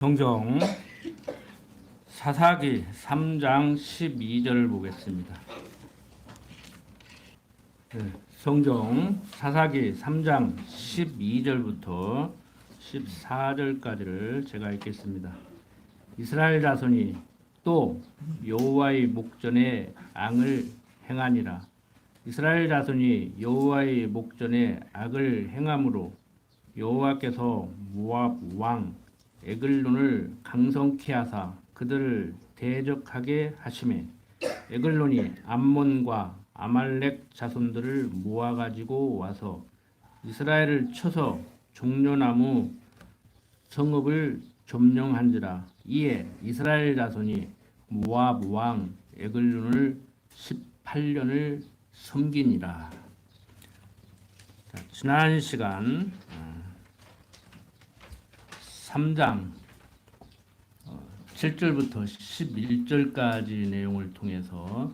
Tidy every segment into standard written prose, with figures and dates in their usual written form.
성경 사사기 3장 12절 보겠습니다. 성경 사사기 3장 12절부터 14절까지를 제가 읽겠습니다. 이스라엘 자손이 또 여호와의 목전에 악을 행하니라. 이스라엘 자손이 여호와의 목전에 악을 행함으로 여호와께서 모압 왕 에글론을 강성케 하사 그들을 대적하게 하시매 에글론이 암몬과 아말렉 자손들을 모아 가지고 와서 이스라엘을 쳐서 종려나무 성읍을 점령한지라. 이에 이스라엘 자손이 모압 왕 에글론을 18년을 섬기니라. 자, 지난 시간 3장 7절부터 11절까지 내용을 통해서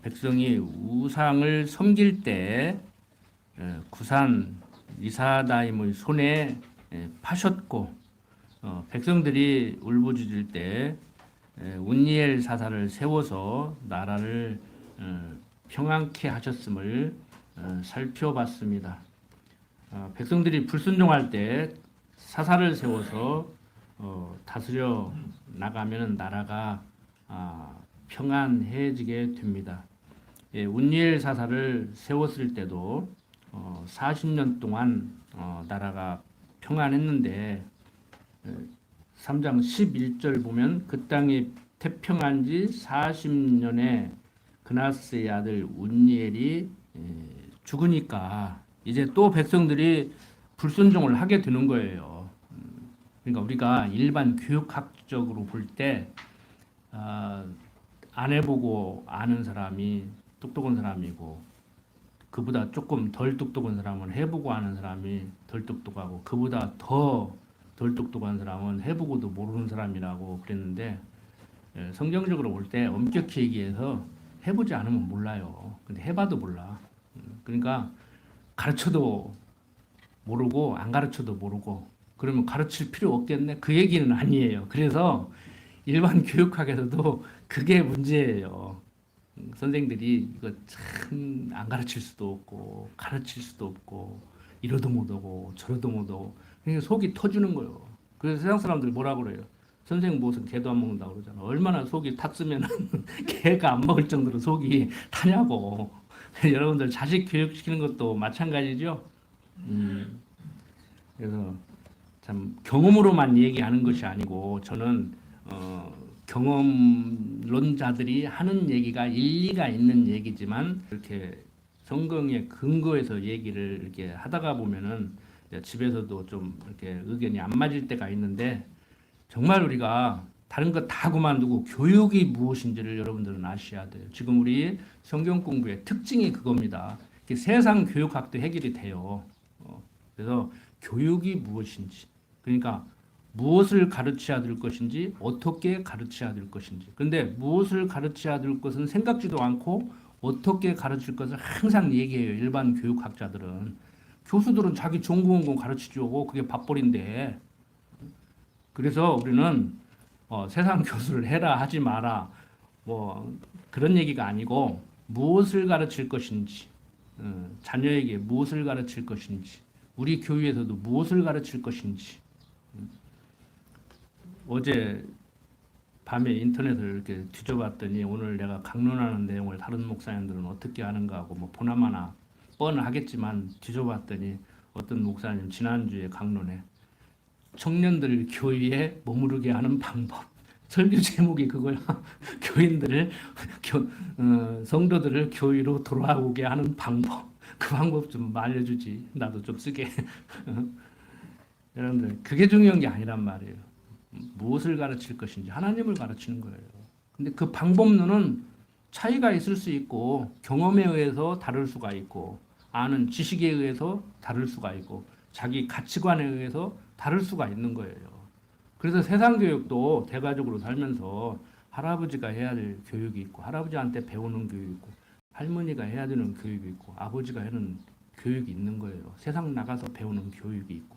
백성이 우상을 섬길 때 구산 리사다임의 손에 파셨고 백성들이 울부짖을 때 운니엘 사사를 세워서 나라를 평안케 하셨음을 살펴봤습니다. 백성들이 불순종할 때 사사를 세워서 다스려 나가면 나라가 평안해지게 됩니다. 운니엘 사사를 세웠을 때도 40년 동안 나라가 평안했는데 3장 11절 보면 그 땅이 태평한 지 40년에 그나스의 아들 운니엘이 죽으니까 이제 또 백성들이 불순종을 하게 되는 거예요. 그러니까 우리가 일반 교육학적으로 볼 때 안 해보고 아는 사람이 똑똑한 사람이고 그보다 조금 덜 똑똑한 사람은 해보고 아는 사람이 덜 똑똑하고 그보다 더 덜 똑똑한 사람은 해보고도 모르는 사람이라고 그랬는데 성경적으로 볼 때 엄격히 얘기해서 해보지 않으면 몰라요. 근데 해봐도 몰라. 그러니까 가르쳐도 모르고 안 가르쳐도 모르고 그러면 가르칠 필요 없겠네? 그 얘기는 아니에요. 그래서 일반 교육학에서도 그게 문제예요. 선생들이 이거 참 안 가르칠 수도 없고 가르칠 수도 없고 이러도 못하고 저러도 못하고 그러니까 속이 터지는 거예요. 그래서 세상 사람들이 뭐라 그래요? 선생님 무슨 개도 안 먹는다고 그러잖아. 얼마나 속이 탔으면 개가 안 먹을 정도로 속이 타냐고. 여러분들 자식 교육시키는 것도 마찬가지죠. 그래서 참 경험으로만 얘기하는 것이 아니고 저는 경험론자들이 하는 얘기가 일리가 있는 얘기지만 이렇게 성경의 근거에서 얘기를 이렇게 하다가 보면은 집에서도 좀 이렇게 의견이 안 맞을 때가 있는데 정말 우리가 다른 거 다 그만두고 교육이 무엇인지를 여러분들은 아셔야 돼요. 지금 우리 성경 공부의 특징이 그겁니다. 세상 교육학도 해결이 돼요. 그래서 교육이 무엇인지 그러니까 무엇을 가르쳐야 될 것인지 어떻게 가르쳐야 될 것인지 그런데 무엇을 가르쳐야 될 것은 생각지도 않고 어떻게 가르칠 것을 항상 얘기해요. 일반 교육학자들은 교수들은 자기 전공은 가르치죠. 그게 밥벌인데 그래서 우리는 세상 교수를 해라 하지 마라 뭐 그런 얘기가 아니고 무엇을 가르칠 것인지 자녀에게 무엇을 가르칠 것인지 우리 교회에서도 무엇을 가르칠 것인지 어제 밤에 인터넷을 이렇게 뒤져봤더니 오늘 내가 강론하는 내용을 다른 목사님들은 어떻게 하는가 하고 뭐 보나마나 뻔을 하겠지만 뒤져봤더니 어떤 목사님 지난주에 강론에 청년들 교회에 머무르게 하는 방법 설교 제목이 그거야. 교인들을 성도들을 교회로 돌아오게 하는 방법 그 방법 좀 알려주지 나도 좀 쓰게. 여러분들 그게 중요한 게 아니란 말이에요. 무엇을 가르칠 것인지 하나님을 가르치는 거예요. 근데 그 방법론은 차이가 있을 수 있고 경험에 의해서 다를 수가 있고 아는 지식에 의해서 다를 수가 있고 자기 가치관에 의해서 다를 수가 있는 거예요. 그래서 세상 교육도 대가족으로 살면서 할아버지가 해야 될 교육이 있고 할아버지한테 배우는 교육이 있고 할머니가 해야 되는 교육이 있고 아버지가 하는 교육이 있는 거예요. 세상 나가서 배우는 교육이 있고.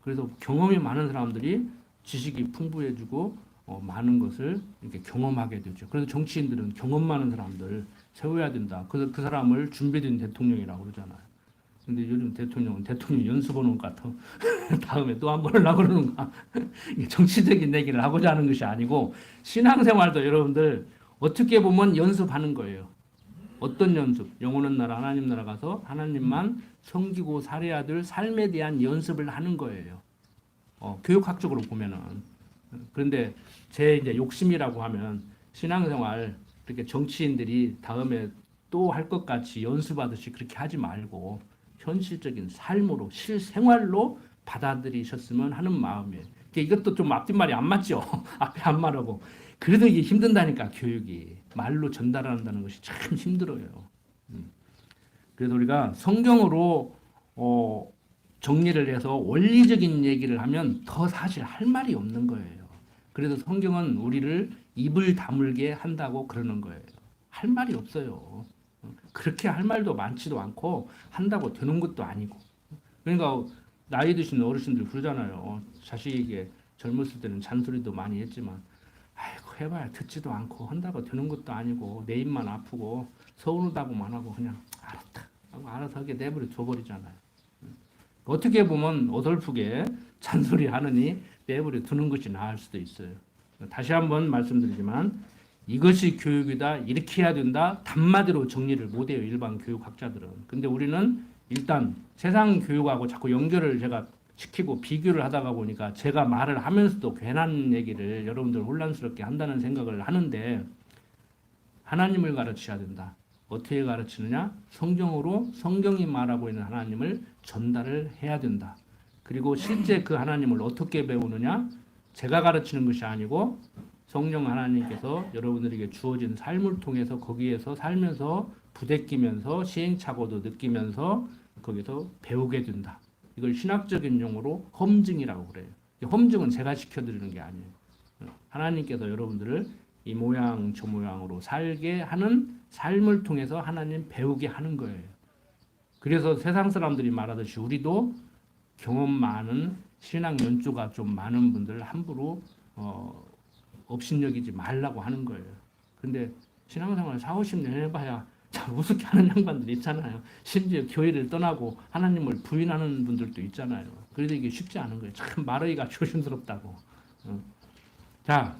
그래서 경험이 많은 사람들이 지식이 풍부해지고 많은 것을 이렇게 경험하게 되죠. 그래서 정치인들은 경험 많은 사람들 세워야 된다. 그 사람을 준비된 대통령이라고 그러잖아요. 근데 요즘 대통령은 대통령 연습하는 것 같아. 다음에 또 한 번 하려고 그러는가. 정치적인 얘기를 하고자 하는 것이 아니고 신앙생활도 여러분들 어떻게 보면 연습하는 거예요. 어떤 연습? 영원한 나라 하나님 나라 가서 하나님만 섬기고 살아야 될 삶에 대한 연습을 하는 거예요. 교육학적으로 보면은. 그런데 제 이제 욕심이라고 하면 신앙생활 이렇게 정치인들이 다음에 또 할 것 같이 연습하듯이 그렇게 하지 말고 현실적인 삶으로 실생활로 받아들이셨으면 하는 마음이에요. 이것도 좀 앞뒷말이 안 맞죠? 앞에 안 말하고. 그래도 이게 힘든다니까 교육이. 말로 전달한다는 것이 참 힘들어요. 그래서 우리가 성경으로 정리를 해서 원리적인 얘기를 하면 더 사실 할 말이 없는 거예요. 그래서 성경은 우리를 입을 다물게 한다고 그러는 거예요. 할 말이 없어요. 그렇게 할 말도 많지도 않고 한다고 되는 것도 아니고. 그러니까 나이 드신 어르신들 그러잖아요. 자식에게 젊었을 때는 잔소리도 많이 했지만 아이고 해봐야 듣지도 않고 한다고 되는 것도 아니고 내 입만 아프고 서운하다고만 하고 그냥 알았다 하고 알아서 하게 내버려 둬버리잖아요. 어떻게 보면 어설프게 잔소리 하느니 내버려 두는 것이 나을 수도 있어요. 다시 한번 말씀드리지만 이것이 교육이다 이렇게 해야 된다 단마디로 정리를 못해요. 일반 교육학자들은. 근데 우리는 일단 세상 교육하고 자꾸 연결을 제가 시키고 비교를 하다가 보니까 제가 말을 하면서도 괜한 얘기를 여러분들 혼란스럽게 한다는 생각을 하는데 하나님을 가르쳐야 된다. 어떻게 가르치느냐? 성경으로 성경이 말하고 있는 하나님을 전달을 해야 된다. 그리고 실제 그 하나님을 어떻게 배우느냐? 제가 가르치는 것이 아니고 성령 하나님께서 여러분들에게 주어진 삶을 통해서 거기에서 살면서 부대끼면서 시행착오도 느끼면서 거기서 배우게 된다. 이걸 신학적인 용어로 험증이라고 그래요. 험증은 제가 시켜드리는 게 아니에요. 하나님께서 여러분들을 이 모양 저 모양으로 살게 하는 삶을 통해서 하나님 배우게 하는 거예요. 그래서 세상 사람들이 말하듯이 우리도 경험 많은 신앙 연조가 좀 많은 분들 함부로 업신여기지 말라고 하는 거예요. 근데 신앙생활 4, 50년 해봐야 참 우습게 하는 양반들 있잖아요. 심지어 교회를 떠나고 하나님을 부인하는 분들도 있잖아요. 그래도 이게 쉽지 않은 거예요. 참 말하기가 조심스럽다고. 자,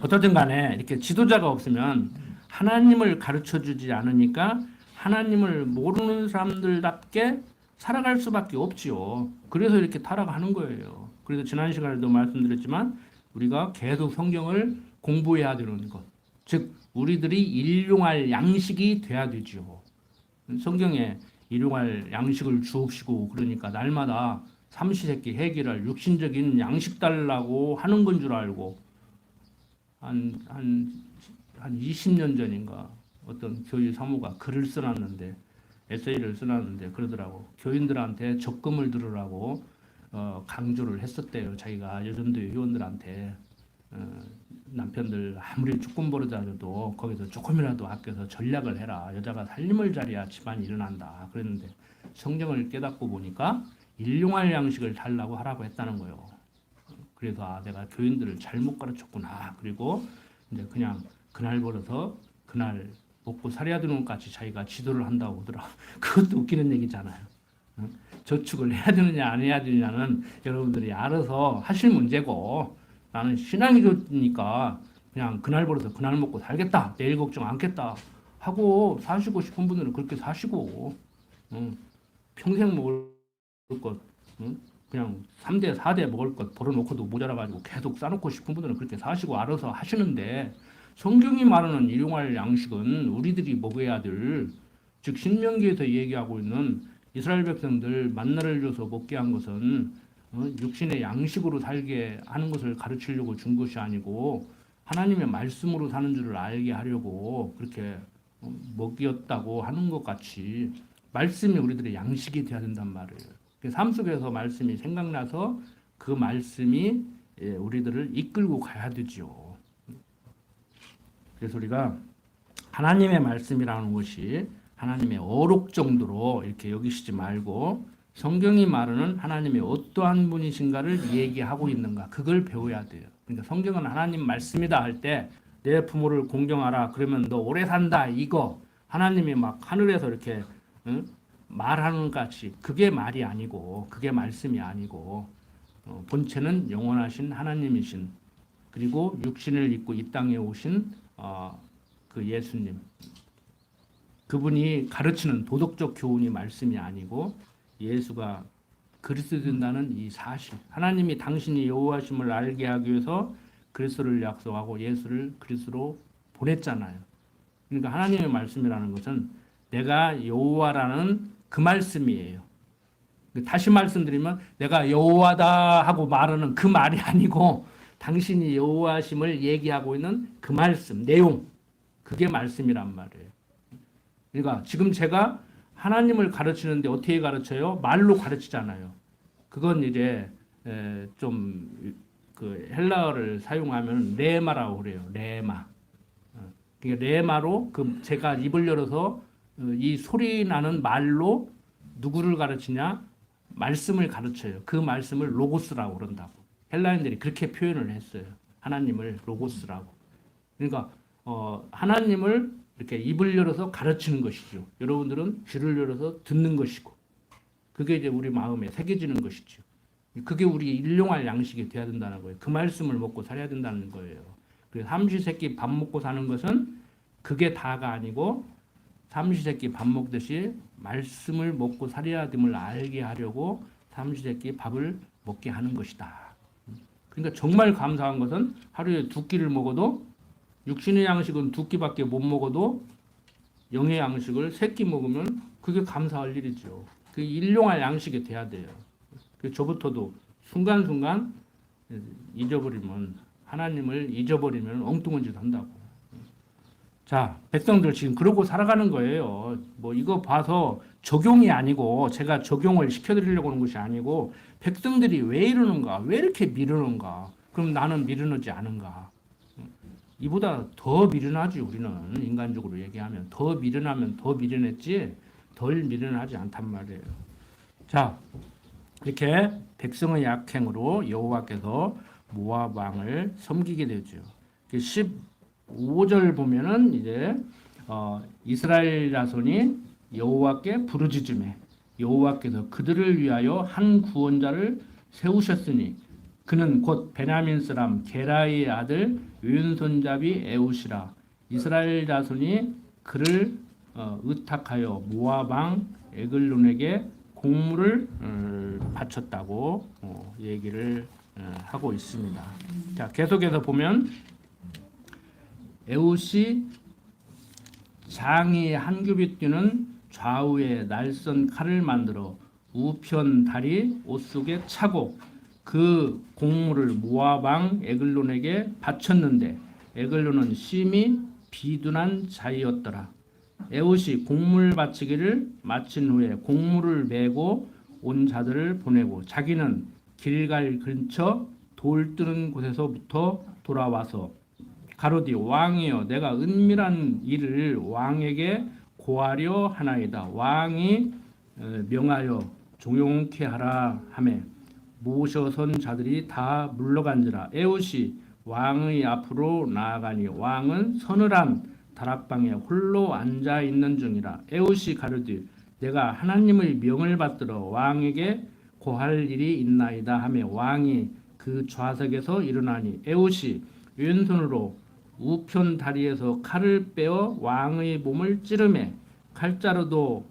어떻든 간에 이렇게 지도자가 없으면 하나님을 가르쳐 주지 않으니까 하나님을 모르는 사람들답게 살아갈 수밖에 없지요. 그래서 이렇게 타락하는 거예요. 그래서 지난 시간에도 말씀드렸지만 우리가 계속 성경을 공부해야 되는 것. 즉 우리들이 일용할 양식이 돼야 되지요. 성경에 일용할 양식을 주옵시고 그러니까 날마다 삼시세끼 해결할 육신적인 양식 달라고 하는 건 줄 알고 한 20년 전인가 어떤 교회 사모가 글을 써놨는데 에세이를 써놨는데 그러더라고. 교인들한테 적금을 들으라고 강조를 했었대요. 자기가 여전도 회원들한테 남편들 아무리 조금 벌어다녀도 거기서 조금이라도 아껴서 전략을 해라. 여자가 살림을 잘해야 집안이 일어난다. 그랬는데 성경을 깨닫고 보니까 일용할 양식을 달라고 하라고 했다는 거예요. 그래서 내가 교인들을 잘못 가르쳤구나. 그리고 이제 그냥 그날 벌어서 그날 먹고 살아야 되는 것까지 자기가 지도를 한다고 하더라. 그것도 웃기는 얘기잖아요. 저축을 해야 되느냐 안 해야 되느냐는 여러분들이 알아서 하실 문제고 나는 신앙이 좋으니까 그냥 그날 벌어서 그날 먹고 살겠다. 내일 걱정 않겠다. 하고 사시고 싶은 분들은 그렇게 사시고 평생 먹을 것 그냥 3대 4대 먹을 것 벌어놓고도 모자라가지고 계속 싸놓고 싶은 분들은 그렇게 사시고 알아서 하시는데 성경이 말하는 일용할 양식은 우리들이 먹어야 될, 즉 신명기에서 얘기하고 있는 이스라엘 백성들 만나를 줘서 먹게 한 것은 육신의 양식으로 살게 하는 것을 가르치려고 준 것이 아니고 하나님의 말씀으로 사는 줄을 알게 하려고 그렇게 먹였다고 하는 것 같이 말씀이 우리들의 양식이 되어야 된단 말이에요. 삶 속에서 말씀이 생각나서 그 말씀이 우리들을 이끌고 가야 되지요. 그래서 우리가 하나님의 말씀이라는 것이 하나님의 어록 정도로 이렇게 여기시지 말고 성경이 말하는 하나님이 어떠한 분이신가를 얘기하고 있는가, 그걸 배워야 돼요. 그러니까 성경은 하나님 말씀이다 할 때 내 부모를 공경하라 그러면 너 오래 산다 이거 하나님이 막 하늘에서 이렇게 응? 말하는 것 같이, 그게 말이 아니고 그게 말씀이 아니고 본체는 영원하신 하나님이신, 그리고 육신을 입고 이 땅에 오신 그 예수님, 그분이 가르치는 도덕적 교훈이 말씀이 아니고 예수가 그리스도 된다는 이 사실, 하나님이 당신이 여호와심을 알게 하기 위해서 그리스도를 약속하고 예수를 그리스도로 보냈잖아요. 그러니까 하나님의 말씀이라는 것은 내가 여호와라는 그 말씀이에요. 다시 말씀드리면 내가 여호와다 하고 말하는 그 말이 아니고 당신이 여호와심을 얘기하고 있는 그 말씀, 내용, 그게 말씀이란 말이에요. 그러니까 지금 제가 하나님을 가르치는데 어떻게 가르쳐요? 말로 가르치잖아요. 그건 이제 좀 그 헬라어를 사용하면 레마라고 그래요. 레마. 그러니까 레마로 그 제가 입을 열어서 이 소리 나는 말로 누구를 가르치냐? 말씀을 가르쳐요. 그 말씀을 로고스라고 그런다고. 헬라인들이 그렇게 표현을 했어요. 하나님을 로고스라고. 그러니까 하나님을 이렇게 입을 열어서 가르치는 것이죠. 여러분들은 귀를 열어서 듣는 것이고, 그게 이제 우리 마음에 새겨지는 것이죠. 그게 우리 일용할 양식이 돼야 된다는 거예요. 그 말씀을 먹고 살아야 된다는 거예요. 그래서 삼시세끼 밥 먹고 사는 것은 그게 다가 아니고 삼시세끼 밥 먹듯이 말씀을 먹고 살아야 됨을 알게 하려고 삼시세끼 밥을 먹게 하는 것이다. 그러니까 정말 감사한 것은 하루에 2끼를 먹어도, 육신의 양식은 2끼밖에 못 먹어도 영의 양식을 3끼 먹으면 그게 감사할 일이죠. 그 일용할 양식이 돼야 돼요. 저부터도 순간순간 잊어버리면, 하나님을 잊어버리면 엉뚱한 짓 한다고. 자, 백성들 지금 그러고 살아가는 거예요. 뭐 이거 봐서 적용이 아니고, 제가 적용을 시켜드리려고 하는 것이 아니고, 백성들이 왜 이러는가, 왜 이렇게 미루는가, 그럼 나는 미루지 않은가. 이보다 더 미련하지. 우리는 인간적으로 얘기하면 더 미련하면 더 미련했지 덜 미련하지 않단 말이에요. 자, 이렇게 백성의 약행으로 여호와께서 모압 왕을 섬기게 되죠. 15절 보면은 이제 이스라엘 자손이 여호와께 부르짖음에 여호와께서 그들을 위하여 한 구원자를 세우셨으니 그는 곧 베냐민 사람 게라의 아들 왼손잡이 에웃이라. 이스라엘 자손이 그를 의탁하여 모압 왕 에글론에게 공물을 바쳤다고 얘기를 하고 있습니다. 자, 계속해서 보면 에웃이 장이 한 규빗 뛰는 좌우에 날선 칼을 만들어 우편 다리 옷 속에 차고 그 공물을 모압 왕 에글론에게 바쳤는데 에글론은 심히 비둔한 자이었더라. 에웃이 공물 바치기를 마친 후에 공물을 메고 온 자들을 보내고 자기는 길갈 근처 돌 뜨는 곳에서부터 돌아와서 가로디 왕이여 내가 은밀한 일을 왕에게 고하려 하나이다. 왕이 명하여 조용케 하라 하매 모셔선 자들이 다 물러간지라. 에웃이 왕의 앞으로 나아가니 왕은 서늘한 다락방에 홀로 앉아 있는 중이라. 에웃이 가르되 내가 하나님의 명을 받들어 왕에게 고할 일이 있나이다 하며 왕이 그 좌석에서 일어나니 에웃이 왼손으로 우편 다리에서 칼을 빼어 왕의 몸을 찌르매 칼자루도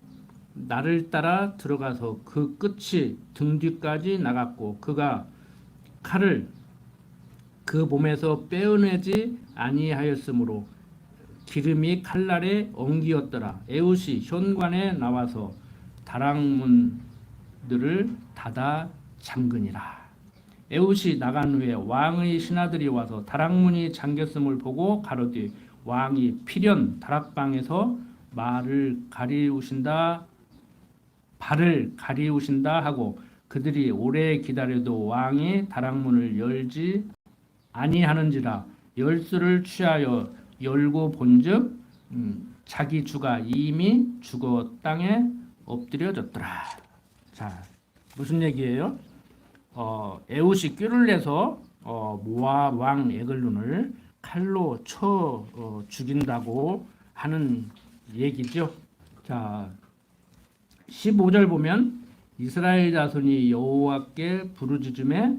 나를 따라 들어가서 그 끝이 등 뒤까지 나갔고 그가 칼을 그 몸에서 빼어내지 아니하였으므로 기름이 칼날에 엉기었더라. 에웃이 현관에 나와서 다락문들을 닫아 잠그니라. 에웃이 나간 후에 왕의 신하들이 와서 다락문이 잠겼음을 보고 가로되 왕이 필연 다락방에서 발을 가리우신다 하고 그들이 오래 기다려도 왕이 다락문을 열지 아니하는지라. 열수를 취하여 열고 본즉 자기 주가 이미 죽어 땅에 엎드려졌더라. 자, 무슨 얘기예요? 에웃이 꾀를 내서 모압 왕 에글론을 칼로 쳐 죽인다고 하는 얘기죠. 자, 15절 보면 이스라엘 자손이 여호와께 부르짖음에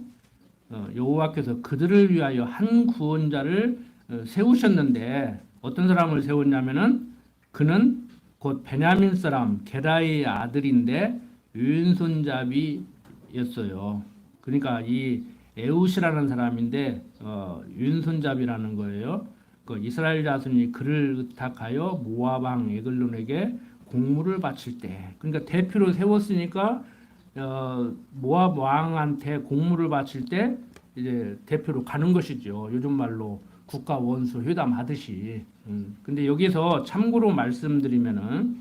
여호와께서 그들을 위하여 한 구원자를 세우셨는데 어떤 사람을 세웠냐면은 그는 곧 베냐민 사람 게라의 아들인데 왼손잡이였어요. 그러니까 이 에웃이라는 사람인데 왼손잡이라는 거예요. 그 이스라엘 자손이 그를 의탁하여 모압 왕 에글론에게 공물을 바칠 때, 그러니까 대표로 세웠으니까 모압 왕한테 공물을 바칠 때 이제 대표로 가는 것이죠. 요즘 말로 국가 원수 회담 하듯이. 근데 여기서 참고로 말씀드리면은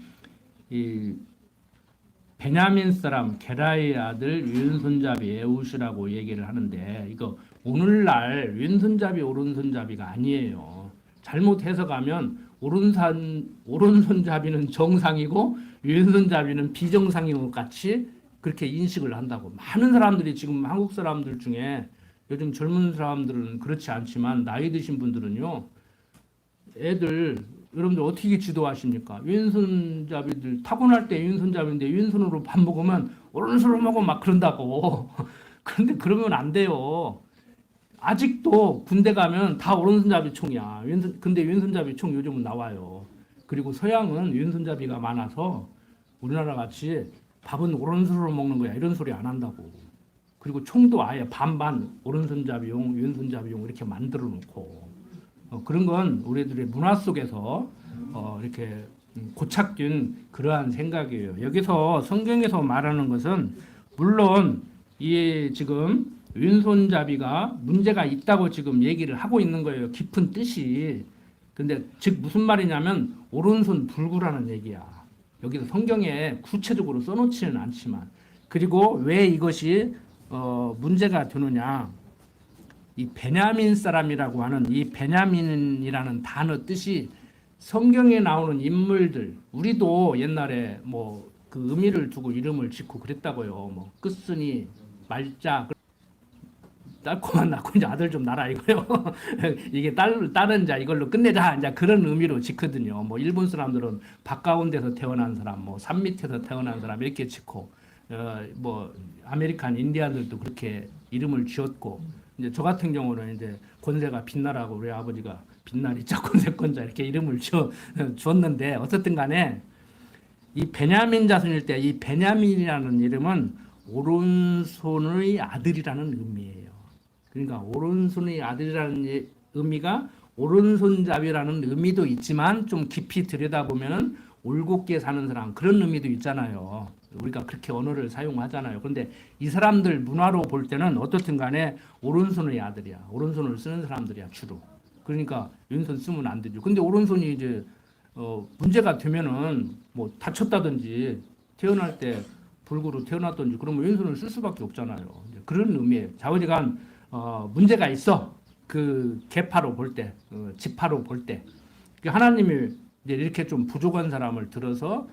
이 베냐민 사람 게라의 아들 왼손잡이 에웃이라고 얘기를 하는데 이거 오늘날 왼손잡이 오른손잡이가 아니에요. 잘못 해석하면 오른손잡이는 정상이고 왼손잡이는 비정상인 것 같이 그렇게 인식을 한다고. 많은 사람들이 지금 한국 사람들 중에 요즘 젊은 사람들은 그렇지 않지만 나이 드신 분들은요. 애들 여러분들 어떻게 지도하십니까? 왼손잡이들 타고날 때 왼손잡이인데 왼손으로 밥 먹으면 오른손으로 먹어 막 그런다고. 그런데 그러면 안 돼요. 아직도 군대 가면 다 오른손잡이 총이야. 근데 왼손잡이 총 요즘은 나와요. 그리고 서양은 왼손잡이가 많아서 우리나라 같이 밥은 오른손으로 먹는 거야. 이런 소리 안 한다고. 그리고 총도 아예 반반 오른손잡이용, 왼손잡이용 이렇게 만들어 놓고 그런 건 우리들의 문화 속에서 이렇게 고착된 그러한 생각이에요. 여기서 성경에서 말하는 것은 물론 이 지금 왼손잡이가 문제가 있다고 지금 얘기를 하고 있는 거예요. 깊은 뜻이. 근데 즉 무슨 말이냐면 오른손 불구라는 얘기야. 여기서 성경에 구체적으로 써놓지는 않지만 그리고 왜 이것이 문제가 되느냐. 이 베냐민 사람이라고 하는 이 베냐민이라는 단어 뜻이 성경에 나오는 인물들 우리도 옛날에 뭐 그 의미를 두고 이름을 짓고 그랬다고요. 뭐 끝순이 말자 딸코만 낳고 이제 아들 좀 낳아라 이거요. 이게 딸은 자 이걸로 끝내자 이제 그런 의미로 짓거든요. 뭐 일본 사람들은 바가운데서 태어난 사람, 뭐 산 밑에서 태어난 사람 이렇게 짓고 뭐 아메리칸 인디안들도 그렇게 이름을 지었고 이제 저 같은 경우는 이제 권세가 빛나라고 우리 아버지가 빛나리자 권세권자 이렇게 이름을 줬는데 어쨌든 간에 이 베냐민 자손일 때 이 베냐민이라는 이름은 오른손의 아들이라는 의미예요. 그러니까 오른손의 아들이라는 의미가 오른손잡이라는 의미도 있지만 좀 깊이 들여다보면은 올곧게 사는 사람 그런 의미도 있잖아요. 우리가 그렇게 언어를 사용하잖아요. 그런데 이 사람들 문화로 볼 때는 어떻든 간에 오른손의 아들이야. 오른손을 쓰는 사람들이야 주로. 그러니까 왼손 쓰면 안 되죠. 근데 오른손이 이제 문제가 되면은 뭐 다쳤다든지 태어날 때 불구로 태어났든지 그러면 왼손을 쓸 수밖에 없잖아요. 그런 의미예요. 좌우지간 문제가 있어. 그 계파로 볼 때, 지파로 볼 때. 하나님이 이제 이렇게 좀 부족한 사람을 들어서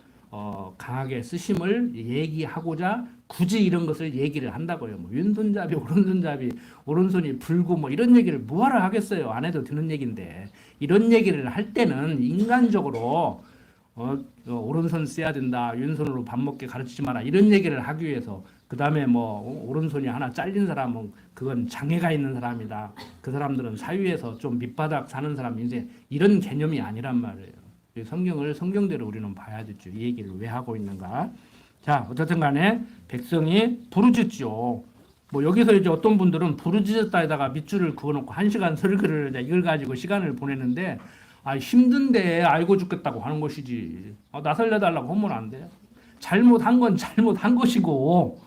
강하게 쓰심을 얘기하고자 굳이 이런 것을 얘기를 한다고요. 뭐 왼손잡이, 오른손잡이, 오른손이 불구 뭐 이런 얘기를 뭐하러 하겠어요. 안 해도 되는 얘기인데 이런 얘기를 할 때는 인간적으로 오른손 써야 된다. 왼손으로 밥 먹게 가르치지 마라. 이런 얘기를 하기 위해서 그 다음에 뭐 오른손이 하나 잘린 사람은 그건 장애가 있는 사람이다. 그 사람들은 사회에서 좀 밑바닥 사는 사람인데 이런 개념이 아니란 말이에요. 성경을 성경대로 우리는 봐야 되죠. 이 얘기를 왜 하고 있는가. 자, 어쨌든 간에 백성이 부르짖죠. 뭐 여기서 이제 어떤 분들은 부르짖었다에다가 밑줄을 그어놓고 1시간 설교를 이걸 가지고 시간을 보내는데 힘든데 알고 죽겠다고 하는 것이지. 나 살려달라고 하면 안 돼. 잘못한 건 잘못한 것이고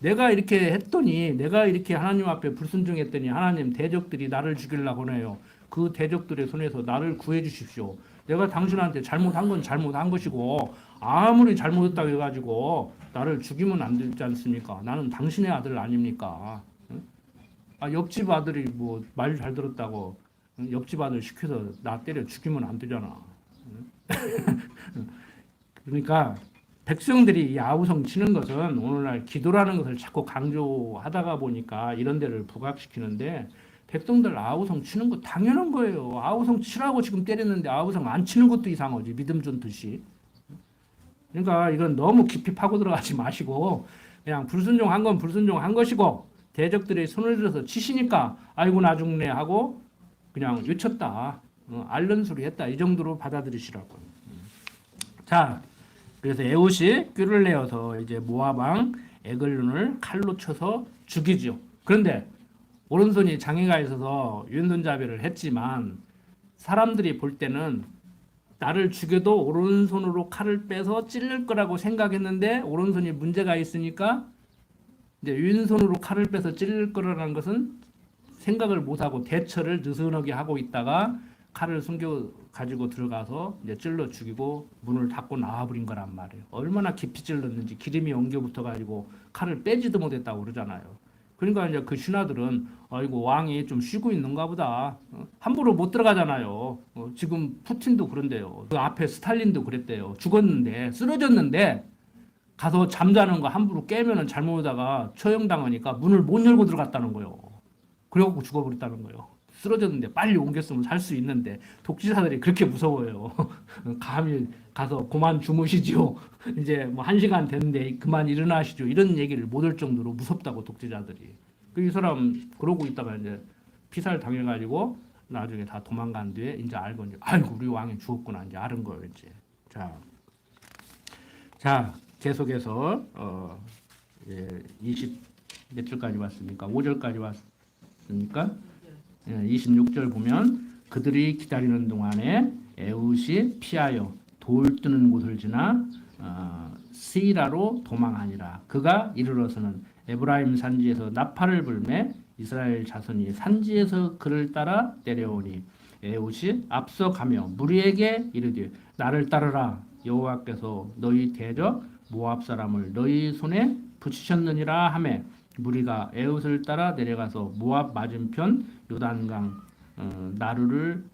내가 이렇게 했더니 내가 이렇게 하나님 앞에 불순종했더니 하나님 대적들이 나를 죽이려고 해요. 그 대적들의 손에서 나를 구해 주십시오. 내가 당신한테 잘못한 건 잘못한 것이고 아무리 잘못했다고 해가지고 나를 죽이면 안 되지 않습니까? 나는 당신의 아들 아닙니까? 옆집 아들이 뭐 말 잘 들었다고 옆집 아들 시켜서 나 때려 죽이면 안 되잖아. 그러니까 백성들이 이 아우성 치는 것은 오늘날 기도라는 것을 자꾸 강조하다가 보니까 이런 데를 부각시키는데 백성들 아우성 치는 거 당연한 거예요. 아우성 치라고 지금 때렸는데 아우성 안 치는 것도 이상하지. 믿음 준 듯이. 그러니까 이건 너무 깊이 파고 들어가지 마시고 그냥 불순종한 건 불순종한 것이고 대적들이 손을 들어서 치시니까 아이고 나 죽네 하고 그냥 외쳤다. 앓는 소리 했다. 이 정도로 받아들이시라고요. 자, 그래서 에훗이 꾀를 내어서 이제 모압 왕 에글론을 칼로 쳐서 죽이죠. 그런데 오른손이 장애가 있어서 왼손잡이를 했지만 사람들이 볼 때는 나를 죽여도 오른손으로 칼을 빼서 찔릴 거라고 생각했는데 오른손이 문제가 있으니까 이제 왼손으로 칼을 빼서 찔릴 거라는 것은 생각을 못하고 대처를 느슨하게 하고 있다가 칼을 숨겨 가지고 들어가서 이제 찔러 죽이고 문을 닫고 나와버린 거란 말이에요. 얼마나 깊이 찔렀는지 기름이 엉겨 붙어 가지고 칼을 빼지도 못했다고 그러잖아요. 그러니까 이제 그 신하들은 아이고 왕이 좀 쉬고 있는가 보다. 함부로 못 들어가잖아요. 지금 푸틴도 그런데요. 그 앞에 스탈린도 그랬대요. 죽었는데 쓰러졌는데 가서 잠자는 거 함부로 깨면은 잘못하다가 처형당하니까 문을 못 열고 들어갔다는 거예요. 그래갖고 죽어버렸다는 거예요. 쓰러졌는데 빨리 옮겼으면 살 수 있는데 독재자들이 그렇게 무서워요. 감히 가서 그만 주무시지요. 이제 뭐 1시간 됐는데 그만 일어나시죠. 이런 얘기를 못 할 정도로 무섭다고 독재자들이. 이 사람 그러고 있다가 이제 피살 당해가지고 나중에 다 도망간 뒤에 이제 알고 이제 아이고 우리 왕이 죽었구나 이제 알은 거예요 이제. 자 계속해서 20 몇 절까지 왔습니까? 5절까지 왔습니까? 26절 보면 그들이 기다리는 동안에 에훗이 피하여 돌 뜨는 곳을 지나 스이라로 도망하니라. 그가 이르러서는 에브라임 산지에서 나팔을 불매 이스라엘 자손이 산지에서 그를 따라 내려오니 에훗이 앞서 가며 무리에게 이르되 나를 따르라. 여호와께서 너희 대적 모압 사람을 너희 손에 붙이셨느니라 하매 무리가 에훗을 따라 내려가서 모압 맞은편 요단강 나루를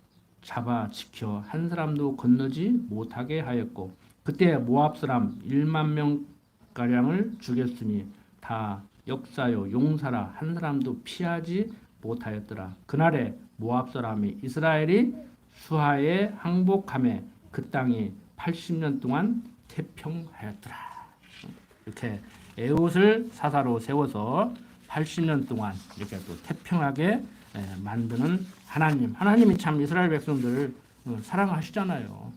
잡아 지켜 한 사람도 건너지 못하게 하였고 그때 모압 사람 1만 명 가량을 죽였으니 다 역사요 용사라 한 사람도 피하지 못하였더라. 그날에 모압 사람이 이스라엘이 수하에 항복하매 그 땅이 80년 동안 태평하였더라. 이렇게 에훗을 사사로 세워서 80년 동안 이렇게 또 태평하게 만드는 하나님. 하나님이 참 이스라엘 백성들을 사랑하시잖아요.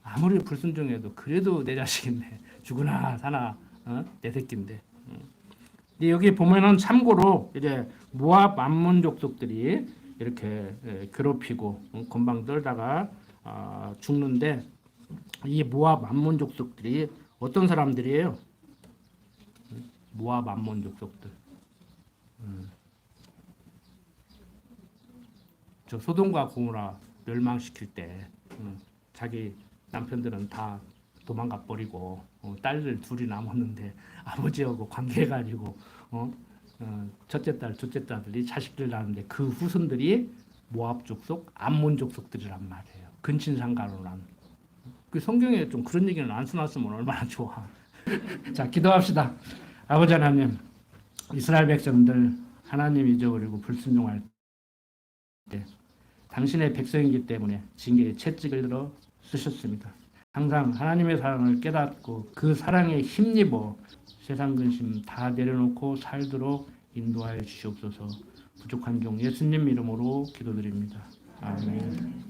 아무리 불순종해도 그래도 내 자식인데 죽으나 사나 내 새끼인데. 근데 여기 보면은 참고로 이제 모압 암몬 족속들이 이렇게 괴롭히고 건방 떨다가 죽는데 이 모압 암몬 족속들이 어떤 사람들이에요? 모압 암몬 족속들. 저 소돔과 고모라 멸망시킬 때 자기 남편들은 다 도망가 버리고 딸들 둘이 남았는데 아버지하고 관계해가지고 첫째 딸, 둘째 딸들이 자식들 낳는데 그 후손들이 모압 족속, 암몬 족속들이란 말이에요. 근친상간으로 난. 그 성경에 좀 그런 얘기는 안 써놨으면 얼마나 좋아. 자, 기도합시다. 아버지 하나님, 이스라엘 백성들 하나님 잊어버리고 불순종할 때 당신의 백성이기 때문에 징계의 채찍을 들어 쓰셨습니다. 항상 하나님의 사랑을 깨닫고 그 사랑에 힘입어 세상 근심 다 내려놓고 살도록 인도하여 주시옵소서. 부족한 종 예수님 이름으로 기도드립니다. 아멘.